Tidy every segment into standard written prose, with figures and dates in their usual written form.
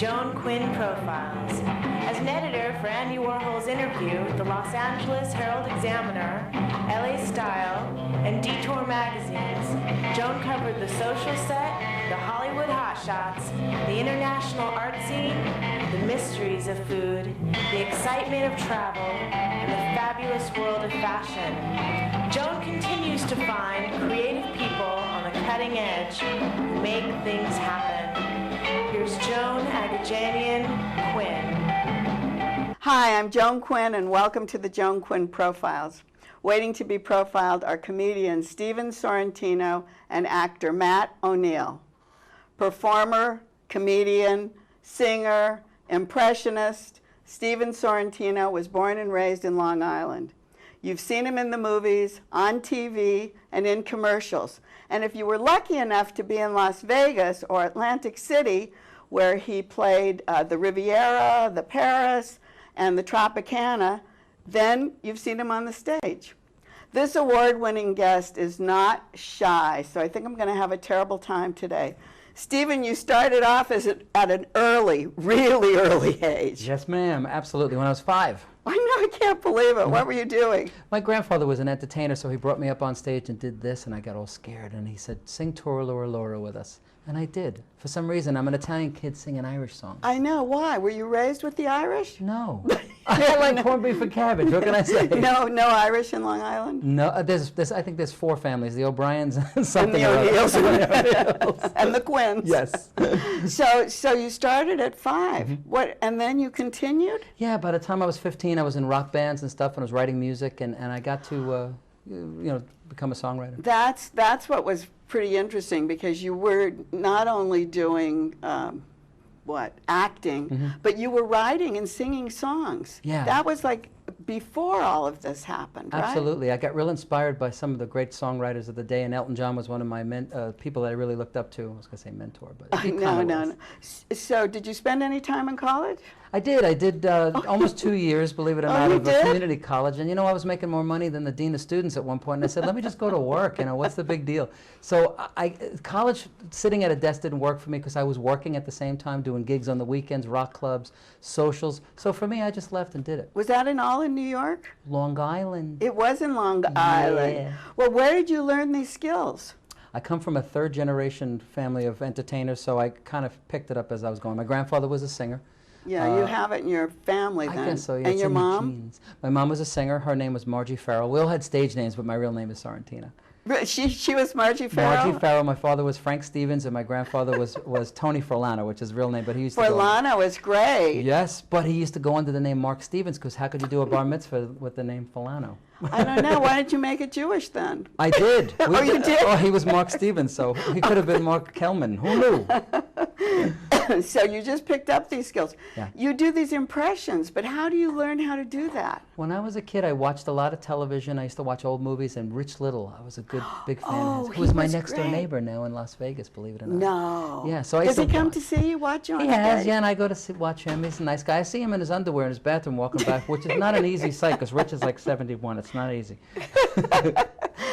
Joan Quinn Profiles. As an editor for Andy Warhol's Interview, the Los Angeles Herald-Examiner, LA Style, and Detour magazines, Joan covered the social set, the Hollywood hotshots, the international art scene, the mysteries of food, the excitement of travel, and the fabulous world of fashion. Joan continues to find creative people on the cutting edge who make things happen. Here's Joan Agajanian Quinn. Hi, I'm Joan Quinn, and welcome to the Joan Quinn Profiles. Waiting to be profiled are comedians Stephen Sorrentino and actor Matt O'Neill. Performer, comedian, singer, impressionist, Stephen Sorrentino was born and raised in Long Island. You've seen him in the movies, on TV, and in commercials. And if you were lucky enough to be in Las Vegas or Atlantic City, where he played the Riviera, the Paris, and the Tropicana, then you've seen him on the stage. This award-winning guest is not shy, so I think I'm going to have a terrible time today. Stephen, you started off at an really early age. Yes, ma'am. Absolutely. When I was 5. I know, I can't believe it. What were you doing? My grandfather was an entertainer, so he brought me up on stage and did this, and I got all scared. And he said, "Sing Tora Lora Lora with us." And I did. For some reason, I'm an Italian kid singing Irish songs. I know. Why? Were you raised with the Irish? No. I like corned beef and cabbage. What can I say? No Irish in Long Island? No. I think there's 4 families: the O'Briens, something and the O'Neills, O'Neills. and the Quinns. Yes. So you started at 5. Mm-hmm. What? And then you continued? Yeah. By the time I was 15, I was in rock bands and stuff, and I was writing music, and I got to, become a songwriter. That's what was pretty interesting, because you were not only doing acting, mm-hmm. but you were writing and singing songs. Yeah. That was like before all of this happened, right? Absolutely. I got real inspired by some of the great songwriters of the day, and Elton John was one of my people that I really looked up to. I was going to say mentor, but he No. So did you spend any time in college? I did almost 2 years, believe it or not, of a community college. And I was making more money than the dean of students at one point. And I said, let me just go to work. What's the big deal? So college, sitting at a desk didn't work for me, because I was working at the same time, doing gigs on the weekends, rock clubs, socials. So for me, I just left and did it. Was that all in New York? Long Island. It was in Long Island. Yeah. Well, where did you learn these skills? I come from a 3rd-generation family of entertainers, so I kind of picked it up as I was going. My grandfather was a singer. Yeah, you have it in your family then. I guess so, yeah. And your mom? Genes. My mom was a singer. Her name was Margie Farrell. We all had stage names, but my real name is Sorrentino. She was Margie Farrell? Margie Farrell. My father was Frank Stevens, and my grandfather was Tony Forlano, which is his real name, but he used to Forlano is great. Yes, but he used to go under the name Mark Stevens, because how could you do a bar mitzvah with the name Forlano? I don't know. Why didn't you make it Jewish then? I did. You did? Oh, he was Mark Stevens, so he could have been Mark Kelman. Who knew? So you just picked up these skills. Yeah. You do these impressions, but how do you learn how to do that? When I was a kid, I watched a lot of television. I used to watch old movies, and Rich Little, I was a big fan of his. Who was my next-door neighbor now in Las Vegas, believe it or not. No. Yeah, so I Does he come to see you, watch you on He has, stage? yeah, and I go to watch him. He's a nice guy. I see him in his underwear in his bathroom walking back, which is not an easy sight, because Rich is like 71. It's not easy.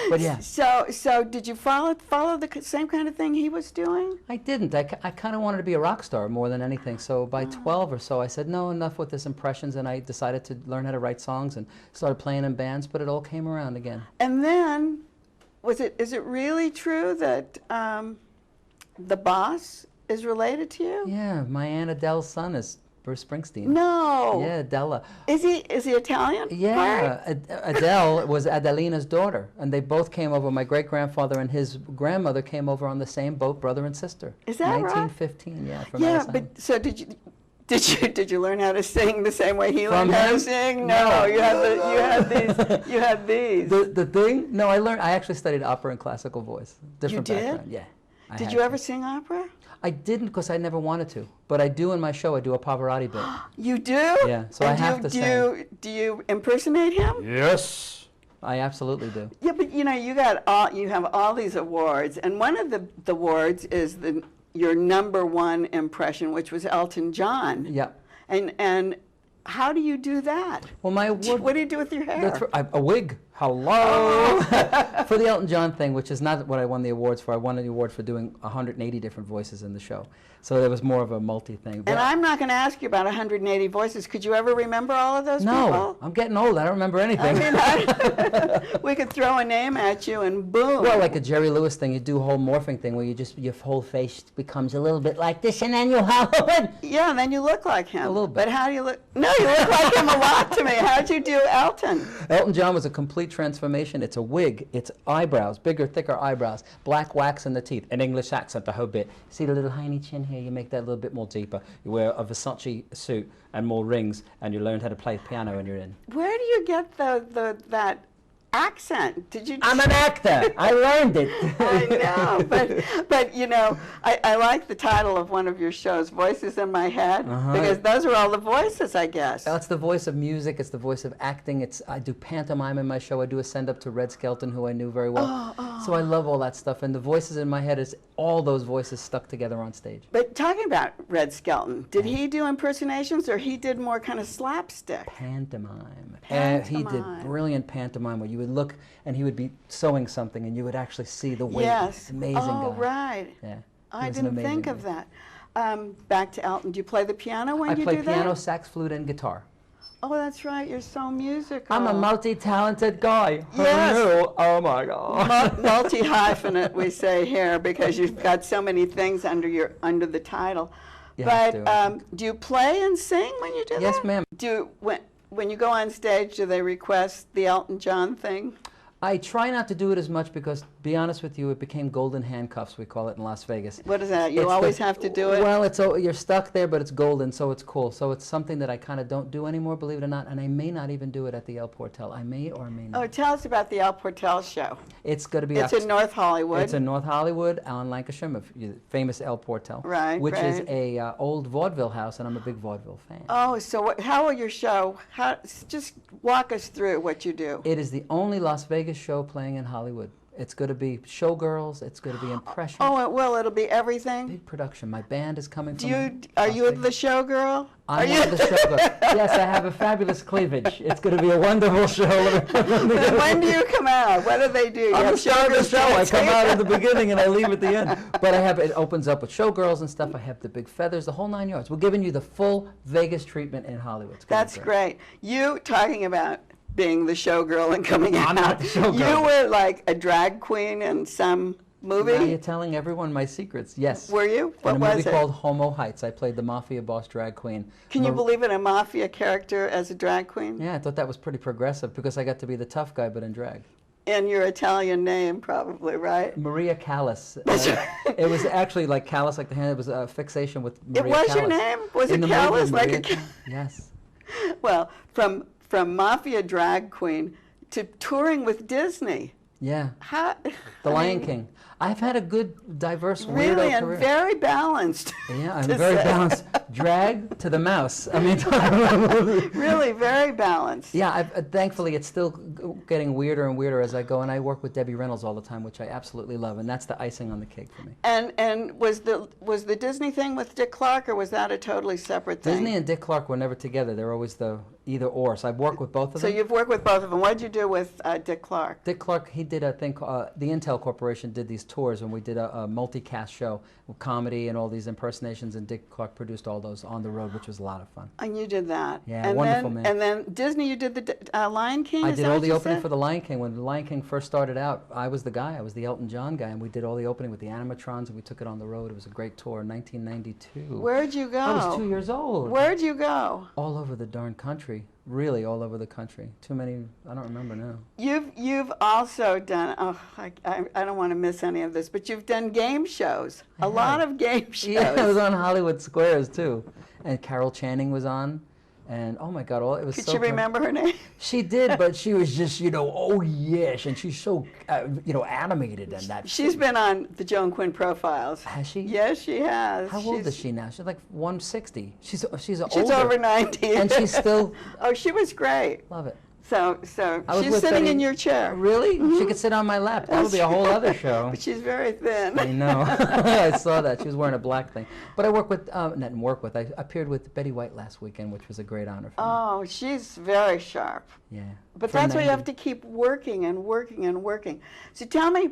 But yeah. So did you follow the same kind of thing he was doing? I didn't. I kind of wanted to be a rock star more than anything. So by 12 or so, I said, no, enough with this impressions, and I decided to learn how to write songs and started playing in bands, but it all came around again. And then, is it really true that the boss is related to you? Yeah, my Aunt Adele's son is Bruce Springsteen. No. Yeah, Adela. Is he Italian? Yeah, Adele was Adelina's daughter, and they both came over. My great-grandfather and his grandmother came over on the same boat, brother and sister. Is that right? 1915, yeah. From Yeah, Madison. but so did you learn how to sing the same way he From learned how him? to sing? No. You had these. The thing? No, I actually studied opera and classical voice. Different You did? background. Yeah. Did you ever sing opera? I didn't, because I never wanted to. But I do in my show. I do a Pavarotti bit. You do? Yeah, so I have to sing. Do you impersonate him? Yes. I absolutely do. Yeah, but you have all these awards, and one of the awards is your #1 impression, which was Elton John. Yeah. And how do you do that? Well, my award. What do you do with your hair? A wig. hello, for the Elton John thing, which is not what I won the awards for. I won the award for doing 180 different voices in the show. So there was more of a multi-thing. And I'm not going to ask you about 180 voices. Could you ever remember all of those people? No, I'm getting old. I don't remember anything. We could throw a name at you and boom. Well, like a Jerry Lewis thing, you do a whole morphing thing where your whole face becomes a little bit like this, and then you Hollywood. Yeah, and then you look like him. A little bit. But how do you look? No, you look like him a lot to me. How'd you do Elton? Elton John was a complete transformation. It's a wig, it's eyebrows, bigger, thicker eyebrows, black wax in the teeth, an English accent the whole bit. See the little hiney chin here? You make that a little bit more deeper. You wear a Versace suit and more rings, and you learn how to play piano when you're in. Where do you get that accent? Did you? I'm an actor. I learned it. I know, but you know, I like the title of one of your shows, Voices in My Head, because those are all the voices, I guess. It's the voice of music. It's the voice of acting. I do pantomime in my show. I do a send-up to Red Skelton, who I knew very well. So I love all that stuff. And the voices in my head is all those voices stuck together on stage. But talking about Red Skelton, did he do impersonations, or he did more kind of slapstick? Pantomime. Pantomime. He did brilliant pantomime where you would look and he would be sewing something and you would actually see the weight. Yes. Amazing Oh, guy. right. Yeah. I didn't think of that. Back to Elton. Do you play the piano when you do that? I play piano, sax, flute, and guitar. Oh, that's right. You're so musical. I'm a multi-talented guy. Yes. Hello. Oh my God. Multi-hyphenate, we say here, because you've got so many things under the title. You But have to. do you play and sing when you do that? Yes, ma'am. When you go on stage, do they request the Elton John thing? I try not to do it as much because, to be honest with you, it became golden handcuffs, we call it in Las Vegas. What is that? You always have to do it? Well, you're stuck there, but it's golden, so it's cool. So it's something that I kind of don't do anymore, believe it or not, and I may not even do it at the El Portel. I may or may not. Oh, tell us about the El Portel show. It's going to be... It's in North Hollywood. It's in North Hollywood, Alan Lancashire, famous El Portel. Right, which is right. a old vaudeville house, and I'm a big vaudeville fan. Oh, so how will your show... Just walk us through what you do. It is the only Las Vegas show playing in Hollywood. It's going to be showgirls. It's going to be impressions. Oh, it will. It'll be everything. Big production. My band is coming from. Are you the showgirl? I'm one of the showgirls. Yes, I have a fabulous cleavage. It's going to be a wonderful show. Then when do you come out? What do they do? I'm the star of the show. I come out at the beginning and I leave at the end. But it opens up with showgirls and stuff. I have the big feathers, the whole 9 yards. We're giving you the full Vegas treatment in Hollywood. That's great. You talking about being the showgirl and coming out. I'm not the showgirl. You were like a drag queen in some movie? Now you're telling everyone my secrets. Yes. Were you? What in a was movie it? called Homo Heights. I played the mafia boss drag queen. Can you believe it, a mafia character as a drag queen? Yeah, I thought that was pretty progressive because I got to be the tough guy but in drag. And your Italian name, probably, right? Maria Callas. It was actually like Callas, like the hand. It was a fixation with Maria It was Callas. your name? Was In it the movie, Callas? Like Maria- a Yes. Well, from mafia drag queen to touring with Disney. Yeah. How, The I Lion mean, King. I've had a good, diverse, Really, weirdo and career. very balanced. Yeah, I'm to very say. balanced. Drag to the mouse. I mean, Really, very balanced. yeah. Thankfully, it's still getting weirder and weirder as I go, and I work with Debbie Reynolds all the time, which I absolutely love, and that's the icing on the cake for me. And was the Disney thing with Dick Clark, or was that a totally separate thing? Disney and Dick Clark were never together. They're always the either or. So I've worked with both of So them. you've worked with both of them. What did you do with Dick Clark? Dick Clark, he did a thing, the Intel Corporation did these tours, and we did a multicast show with comedy and all these impersonations, and Dick Clark produced all those on the road, which was a lot of fun. And you did that. Yeah, and wonderful then, man. And then Disney, you did the Lion King? I Is did that all what the you opening said? for The Lion King. When The Lion King first started out, I was the guy. I was the Elton John guy, and we did all the opening with the animatrons, and we took it on the road. It was a great tour in 1992. Where'd you go? I was 2 years old. Where'd you go? All over the darn country. Really, all over the country. Too many, I don't remember now. You've also done, I don't want to miss any of this, but you've done game shows. A lot of game shows. Yeah, I was on Hollywood Squares, too. And Carol Channing was on. And, oh, my God, it was Could so you fun. remember her name? She did, but she was just, oh, yes. And she's so, animated and that. She's been on the Joan Quinn Profiles. Has she? Yes, she has. How old is she now? She's like 160. She's older. She's over 90. And she's still... Oh, she was great. Love it. So I was she's with sitting Betty- in your chair. Really? She could sit on my lap. That would be a whole other show. But she's very thin. I know. I saw that. She was wearing a black thing. But I I appeared with Betty White last weekend, which was a great honor for me. Oh, she's very sharp. Yeah. But For that's why you 90. have to keep working and working and working. So tell me,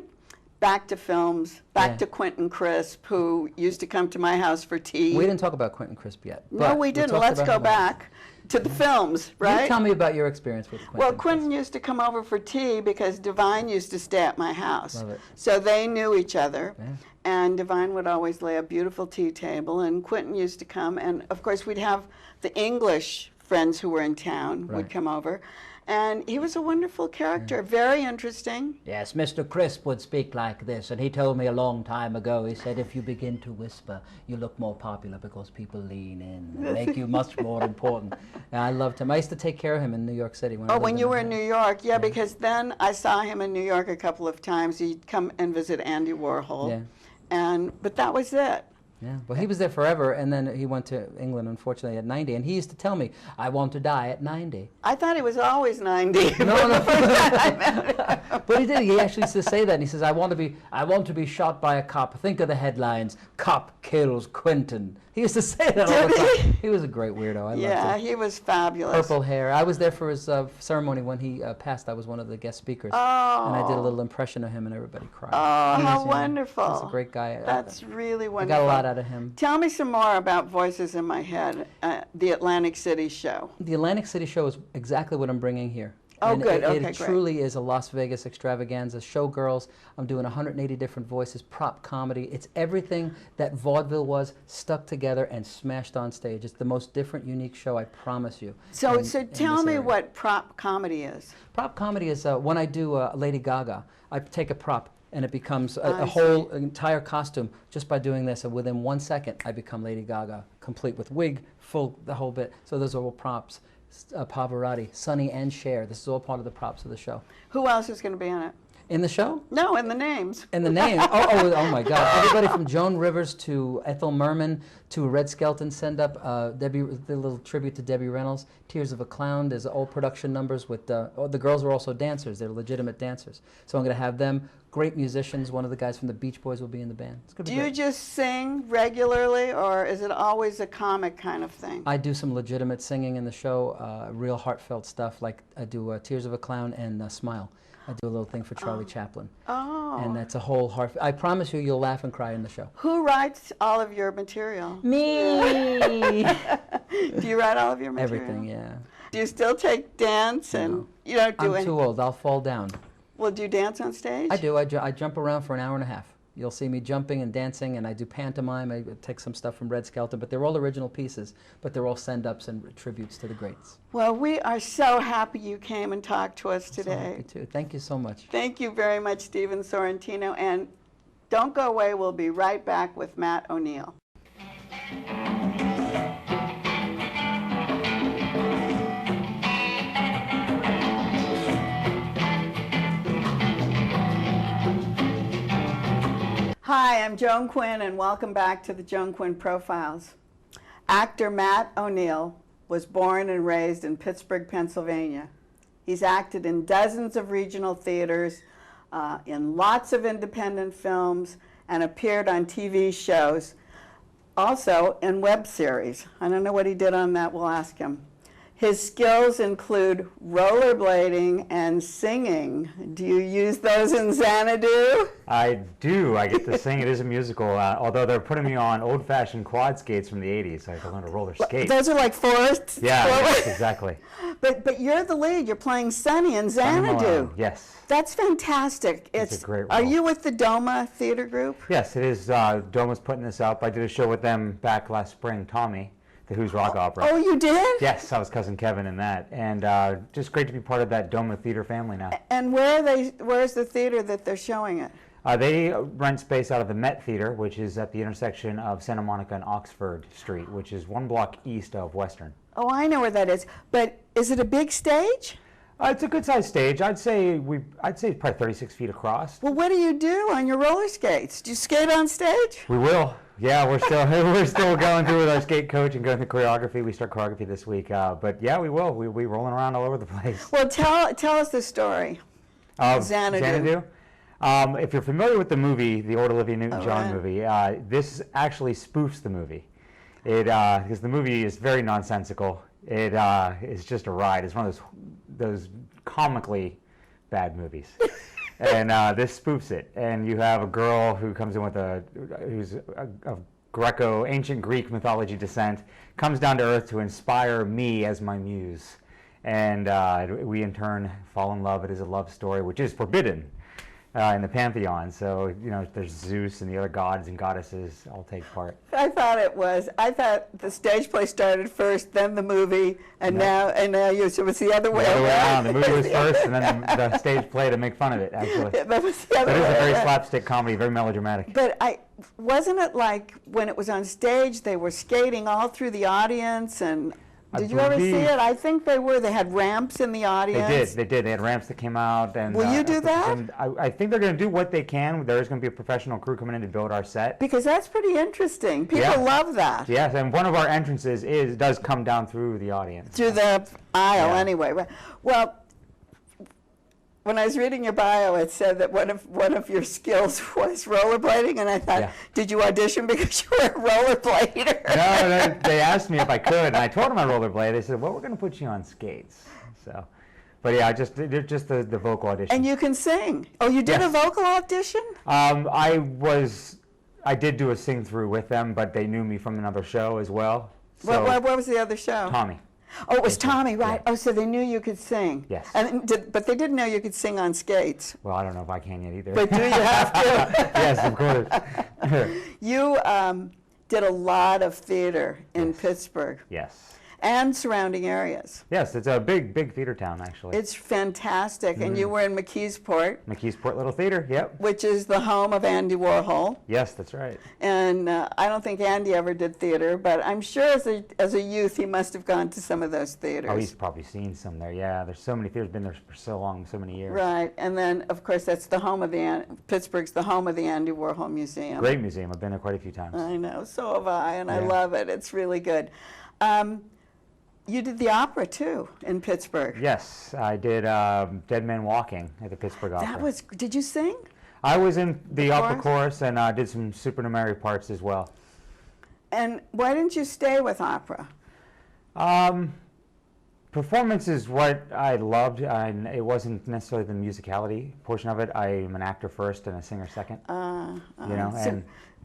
back to films, back Yeah. to Quentin Crisp, who used to come to my house for tea. We didn't talk about Quentin Crisp yet. No, but we didn't. talked Let's about go him. back to the films, right? You tell me about your experience with Quentin. Well, Quentin used to come over for tea because Divine used to stay at my house. Love it. So they knew each other. Yeah. And Divine would always lay a beautiful tea table, and Quentin used to come. And of course, we'd have the English friends who were in town would Right. come over. And he was a wonderful character, very interesting. Yes, Mr. Crisp would speak like this, and he told me a long time ago, he said, if you begin to whisper, you look more popular because people lean in and make you much more important. And I loved him. I used to take care of him in New York City. When I Oh, lived when you were in Manhattan. New York, yeah, because then I saw him in New York a couple of times. He'd come and visit Andy Warhol. Yeah. But that was it. Yeah, well, he was there forever, and then he went to England, unfortunately, at 90, and he used to tell me, I want to die at 90. I thought he was always 90. No. But he did. He actually used to say that, and he says, I want to be shot by a cop. Think of the headlines, cop kills Quentin. He used to say that all the Did he? time. He was a great weirdo. I Yeah, loved him. he was fabulous. Purple hair. I was there for his ceremony when he passed. I was one of the guest speakers. Oh. And I did a little impression of him, and everybody cried. Oh, He how was, wonderful. He was a great guy. That's really I wonderful. got a lot out of him. Tell me some more about Voices in My Head, the Atlantic City show. The Atlantic City show is exactly what I'm bringing here. Oh, And good. It, Okay, it great. truly is a Las Vegas extravaganza. Showgirls. I'm doing 180 different voices, prop comedy. It's everything that vaudeville was stuck together and smashed on stage. It's the most different, unique show, I promise you. So in tell this me area. what prop comedy is. Prop comedy is when I do Lady Gaga. I take a prop and it becomes I a whole entire costume just by doing this, and within 1 second I become Lady Gaga, complete with wig, the whole bit. So those are all props. Pavarotti, Sonny, and Cher. This is all part of the props of the show. Who else is going to be in it? In the show? No, in the names. And the name, oh my God. Everybody from Joan Rivers to Ethel Merman to Red Skelton send up the little tribute to Debbie Reynolds. Tears of a Clown. There's old production numbers with, the girls are also dancers. They're legitimate dancers. So I'm going to have them. Great musicians. One of the guys from the Beach Boys will be in the band. It's gonna be Do you great. just sing regularly, or is it always a comic kind of thing? I do some legitimate singing in the show, real heartfelt stuff, like I do Tears of a Clown and Smile. I do a little thing for Charlie Chaplin. Oh. And that's a whole heart. I promise you, you'll laugh and cry in the show. Who writes all of your material? Me! Do you write all of your material? Everything, yeah. Do you still take dance and No. you don't do I'm any? too old. I'll fall down. Well, do you dance on stage? I do. I jump around for an hour and a half. You'll see me jumping and dancing, and I do pantomime. I take some stuff from Red Skelton, but they're all original pieces, but they're all send-ups and tributes to the greats. Well, we are so happy you came and talked to us So today. happy to. Thank you so much. Thank you very much, Stephen Sorrentino. And don't go away. We'll be right back with Matt O'Neill. Hi, I'm Joan Quinn, and welcome back to the Joan Quinn Profiles. Actor Matt O'Neill was born and raised in Pittsburgh, Pennsylvania. He's acted in dozens of regional theaters, in lots of independent films, and appeared on TV shows, also in web series. I don't know what he did on that, we'll ask him. His skills include rollerblading and singing. Do you use those in Xanadu? I do. I get to sing. It is a musical, although they're putting me on old-fashioned quad skates from the 80s. I have to learn to roller skate. Those are like Forrest. Yeah, yes, exactly. But you're the lead. You're playing Sonny in Xanadu. Malone, yes. That's fantastic. It's a great Are role. you with the Doma Theater Group? Yes, it is. Doma's putting this up. I did a show with them back last spring, Tommy, the Who's Rock Opera. Oh, you did? Yes, I was Cousin Kevin in that. And just great to be part of that Doma Theater family now. And where's the theater that they're showing it? They rent space out of the Met Theater, which is at the intersection of Santa Monica and Oxford Street, which is 1 block east of Western. Oh, I know where that is. But is it a big stage? It's a good-sized stage. I'd say it's probably 36 feet across. Well, what do you do on your roller skates? Do you skate on stage? We will. Yeah, we're still going through with our skate coach and going through choreography. We start choreography this week, but yeah, we will. We'll be rolling around all over the place. Well, tell us the story. Xanadu. If you're familiar with the movie, the old Olivia Newton-John right. movie, this actually spoofs the movie. Because the movie is very nonsensical. It is just a ride. It's one of those comically bad movies. And this spoofs it. And you have a girl who comes in with who's a ancient Greek mythology descent, comes down to Earth to inspire me as my muse. And we in turn fall in love. It is a love story, which is forbidden in the pantheon. So, there's Zeus and the other gods and goddesses all take part. I thought the stage play started first, then the movie, and now so it's the other way around. The movie was first, and then the stage play to make fun of it, actually. That was the other But it is way a very around. slapstick comedy, very melodramatic. But wasn't it like when it was on stage, they were skating all through the audience, and did you ever see it? I think they were. They had ramps in the audience. They did. They had ramps that came out. And Will you do that? And I think they're going to do what they can. There's going to be a professional crew coming in to build our set. Because that's pretty interesting. People Yeah. love that. Yes, and one of our entrances does come down through the audience. Through the aisle, Yeah. anyway. Right. Well, when I was reading your bio, it said that one of your skills was rollerblading, and I thought, Yeah. did you audition because you were a rollerblader? No, they asked me if I could, and I told them I rollerblade. They said, "Well, we're going to put you on skates." So, but yeah, just the vocal audition. And you can sing. Oh, you did Yes. a vocal audition? I did do a sing through with them, but they knew me from another show as well. So, What was the other show? Tommy. Oh, it was Tommy, right? Yeah. Oh, so they knew you could sing. Yes. But they didn't know you could sing on skates. Well, I don't know if I can yet either. But do you have to? Yes, of course. You did a lot of theater in Yes. Pittsburgh Yes. and surrounding areas. Yes, it's a big theater town, actually. It's fantastic. And you were in McKeesport, McKeesport Little Theater, yep. which is the home of Andy Warhol. Yes, that's right. And I don't think Andy ever did theater, but I'm sure as a youth he must have gone to some of those theaters. Oh, he's probably seen some there. Yeah, there's so many theaters, been there for so long, so many years. Right, and then of course that's the home of Pittsburgh's the home of the Andy Warhol Museum. Great museum. I've been there quite a few times. I know, so have I, and I Yeah. love it. It's really good. You did the opera too in Pittsburgh. Yes, I did Dead Man Walking at the Pittsburgh Opera. Did you sing? I was in the opera chorus? chorus and did some supernumerary parts as well. And why didn't you stay with opera? Performance is what I loved. It wasn't necessarily the musicality portion of it. I am an actor first and a singer second.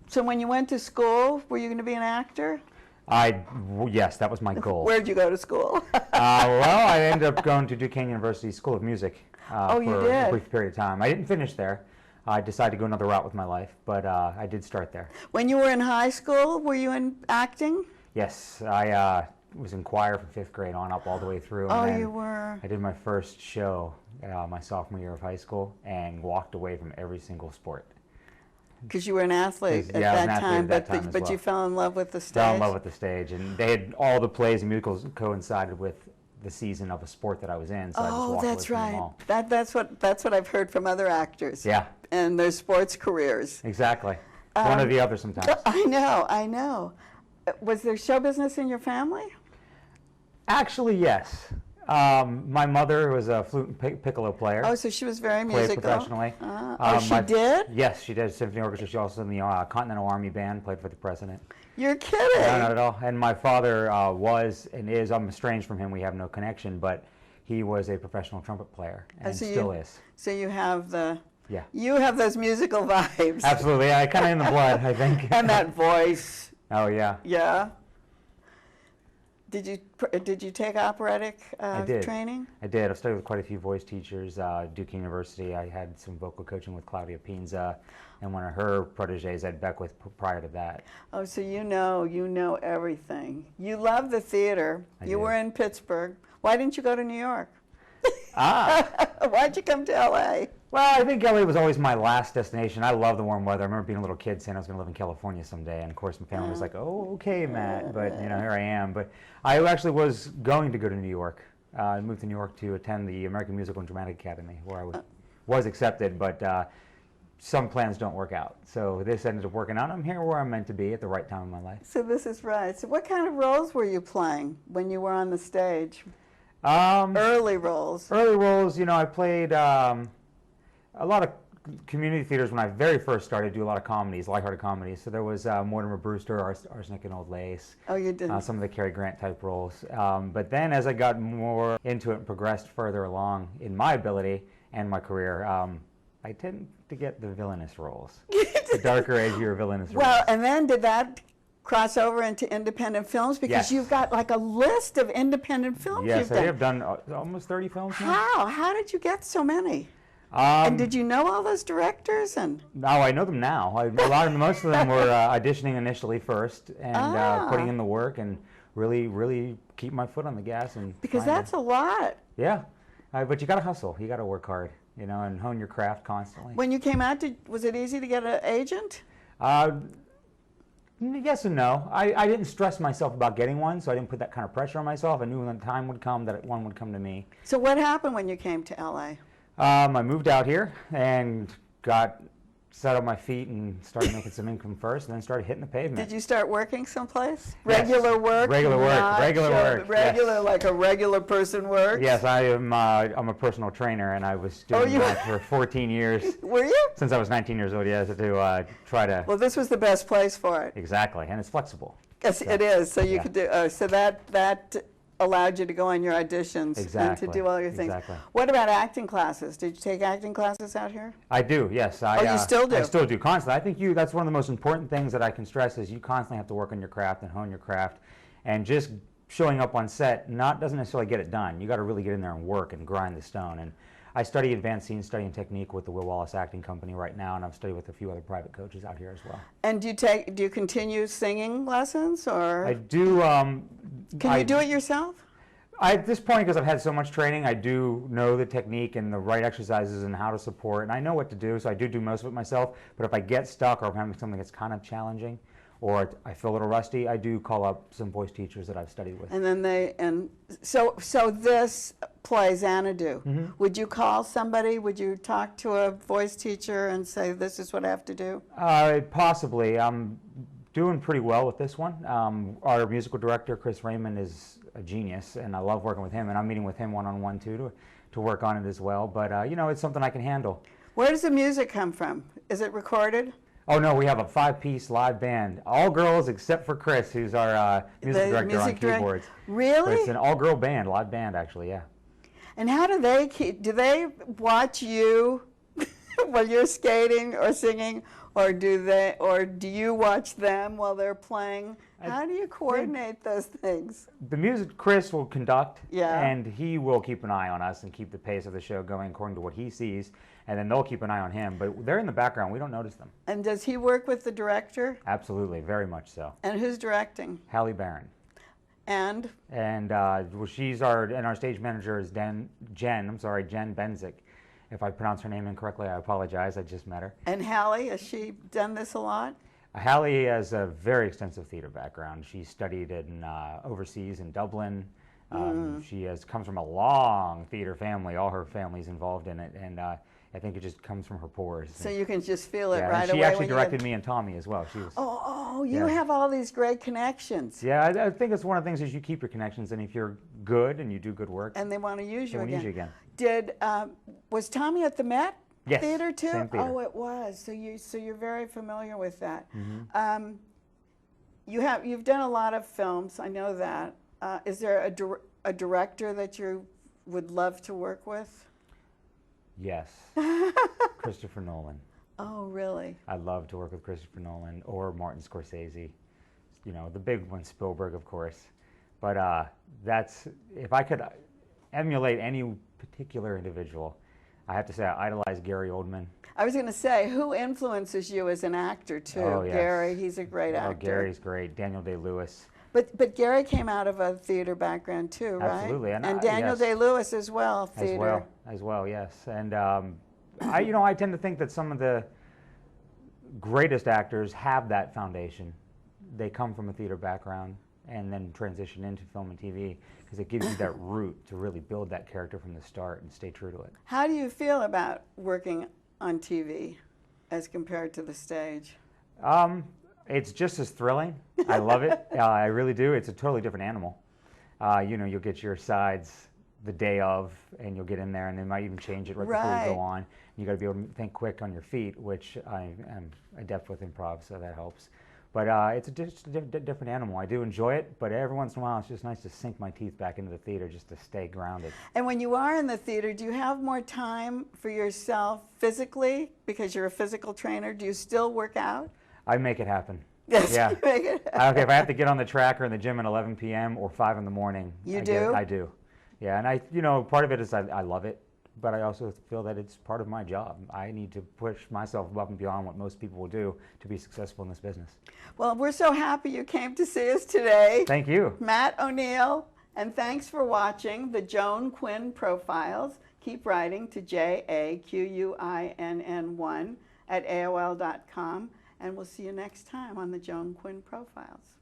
So when you went to school, were you going to be an actor? Yes, that was my goal. Where'd you go to school? Well, I ended up going to Duquesne University School of Music Oh, you for did? a brief period of time. I didn't finish there. I decided to go another route with my life, but I did start there. When you were in high school, were you in acting? Yes, I was in choir from 5th grade on up all the way through. Oh, and then you were. I did my first show my sophomore year of high school and walked away from every single sport. Because you were an athlete at Yeah, I was an that athlete time, at that time as but well. you fell in love with the stage. Fell in love with the stage, and they had all the plays and musicals coincided with the season of a sport that I was in, so I just Oh, walked that's away from them right. all. That's what I've heard from other actors. Yeah, And their sports careers. exactly. One or the other sometimes. I know. Was there show business in your family? Actually, yes. My mother was a flute and piccolo player. Oh, so she was very Played musical. professionally. She did? Yes, she did. Symphony orchestra. She also in the Continental Army Band. Played for the president. You're kidding. No, not at all. And my father was and is. I'm estranged from him. We have no connection, but he was a professional trumpet player and so still is. So you have Yeah. You have those musical vibes. Absolutely. I kind of in the blood, I think. And that voice. Oh yeah. Yeah. Did you take operatic did. training? I did. I've studied with quite a few voice teachers. Duke University. I had some vocal coaching with Claudia Pinza, and one of her proteges, Ed Beckwith, prior to that. Oh, so you know everything. You love the theater. I You do. were in Pittsburgh. Why didn't you go to New York? Why'd you come to LA? Well, I think LA was always my last destination. I love the warm weather. I remember being a little kid saying I was going to live in California someday, and of course my family was like, "Oh, okay, Matt," but here I am. But I actually was going to go to New York. I moved to New York to attend the American Musical and Dramatic Academy, where I was accepted, but some plans don't work out. So this ended up working out. I'm here where I'm meant to be at the right time in my life. So this is right. So what kind of roles were you playing when you were on the stage? Early roles. Early roles, you know, I played a lot of community theaters when I very first started. Do a lot of comedies, lighthearted comedies. So there was Mortimer Brewster, Arsenic and Old Lace. Oh, you did. Some of the Cary Grant type roles. But then as I got more into it and progressed further along in my ability and my career, I tend to get the villainous roles, the darker, edgier villainous roles. Well, and then did that cross over into independent films? Because Yes. you've got like a list of independent films Yes, you've I done. have done almost 30 films now. How? How did you get so many? And did you know all those directors? And No, I know them now. Most of them were auditioning initially first and putting in the work and really keep my foot on the gas and because trying that's a lot. yeah. But you got to hustle. You got to work hard, you know, and hone your craft constantly. When you came out, was it easy to get an agent? Yes and no. I didn't stress myself about getting one, so I didn't put that kind of pressure on myself. I knew when the time would come that one would come to me. So what happened when you came to LA? I moved out here and got set on my feet and started making some income first, and then started hitting the pavement. Did you start working someplace? Yes. Regular work? Regular work, not regular show- work, Regular, yes. like a regular person works? Yes, I'm a personal trainer, and I was doing you- that for 14 years, Were you? since I was 19 years old, yes, to try to... Well, this was the best place for it. Exactly, and it's flexible. Yes, it is. So you yeah. could do. So that allowed you to go on your auditions and Exactly, to do all your things. exactly. What about acting classes? Did you take acting classes out here? I do, yes. You still do? I still do, constantly. I think that's one of the most important things that I can stress is you constantly have to work on your craft and hone your craft. And just showing up on set doesn't necessarily get it done. You got to really get in there and work and grind the stone. And I study advanced scene study and technique with the Will Wallace Acting Company right now, and I've studied with a few other private coaches out here as well. And do you continue singing lessons, or I do. can you do it yourself? At this point, because I've had so much training, I do know the technique and the right exercises and how to support, and I know what to do, so I do most of it myself. But if I get stuck or if I'm having something that's kind of challenging or I feel a little rusty, I do call up some voice teachers that I've studied with. And then so this play Xanadu. Mm-hmm. Would you call somebody? Would you talk to a voice teacher and say, "This is what I have to do"? Possibly. I'm doing pretty well with this one. Our musical director, Chris Raymond, is a genius, and I love working with him, and I'm meeting with him one-on-one too to work on it as well. But you know, it's something I can handle. Where does the music come from? Is it recorded? Oh no, we have a 5-piece live band, all girls except for Chris, who's our music director on keyboards. Really? But it's an all-girl band, live band actually, yeah. And how do they watch you while you're skating or singing, or do you watch them while they're playing? How do you coordinate those things? The music, Chris will conduct, Yeah. and he will keep an eye on us and keep the pace of the show going according to what he sees, and then they'll keep an eye on him. But they're in the background; we don't notice them. And does he work with the director? Absolutely, very much so. And who's directing? Halle Barron, And she's our stage manager is Jen Benzik. If I pronounce her name incorrectly, I apologize. I just met her. and Hallie, has she done this a lot? Halle has a very extensive theater background. She studied overseas in Dublin. She comes from a long theater family. All her family's involved in it, and I think it just comes from her pores. So you can just feel it yeah, right and away. she actually when you directed me and Tommy as well. She was. You yeah. have all these great connections. Yeah, I think it's one of the things is you keep your connections, and if you're good and you do good work, And they want to use they you want to again. use you again. Was Tommy at the Met Yes, Theater too? same theater. Oh, it was. So you're very familiar with that. Mm-hmm. You've done a lot of films. I know that. Is there a director that you would love to work with? Yes, Christopher Nolan. Oh, really? I'd love to work with Christopher Nolan or Martin Scorsese. You know, the big one, Spielberg, of course. But if I could emulate any particular individual, I have to say I idolize Gary Oldman. I was going to say, who influences you as an actor too? Oh, yes. Gary, he's a great actor. Gary's great. Daniel Day-Lewis. But Gary came out of a theater background too, right? Absolutely. And Daniel yes. Day-Lewis as well, theater. As well, yes. And I tend to think that some of the greatest actors have that foundation. They come from a theater background and then transition into film and TV because it gives you that root to really build that character from the start and stay true to it. How do you feel about working on TV? as compared to the stage? It's just as thrilling. I love it. I really do. It's a totally different animal. You know, you'll get your sides the day of, and you'll get in there, and they might even change it right before you go on. You got to be able to think quick on your feet, which I am adept with improv, so that helps. But it's a different animal. I do enjoy it, but every once in a while, it's just nice to sink my teeth back into the theater just to stay grounded. And when you are in the theater, do you have more time for yourself physically because you're a physical trainer? Do you still work out? I make it happen. Yes, Yeah. you make it happen. Okay, if I have to get on the track or in the gym at 11 p.m. or 5 in the morning, You do? I do. Yeah, and you know, part of it is I love it, but I also feel that it's part of my job. I need to push myself above and beyond what most people will do to be successful in this business. Well, we're so happy you came to see us today. Thank you. Matt O'Neill, and thanks for watching the Joan Quinn Profiles. Keep writing to JAQUINN1 @AOL.com, and we'll see you next time on the Joan Quinn Profiles.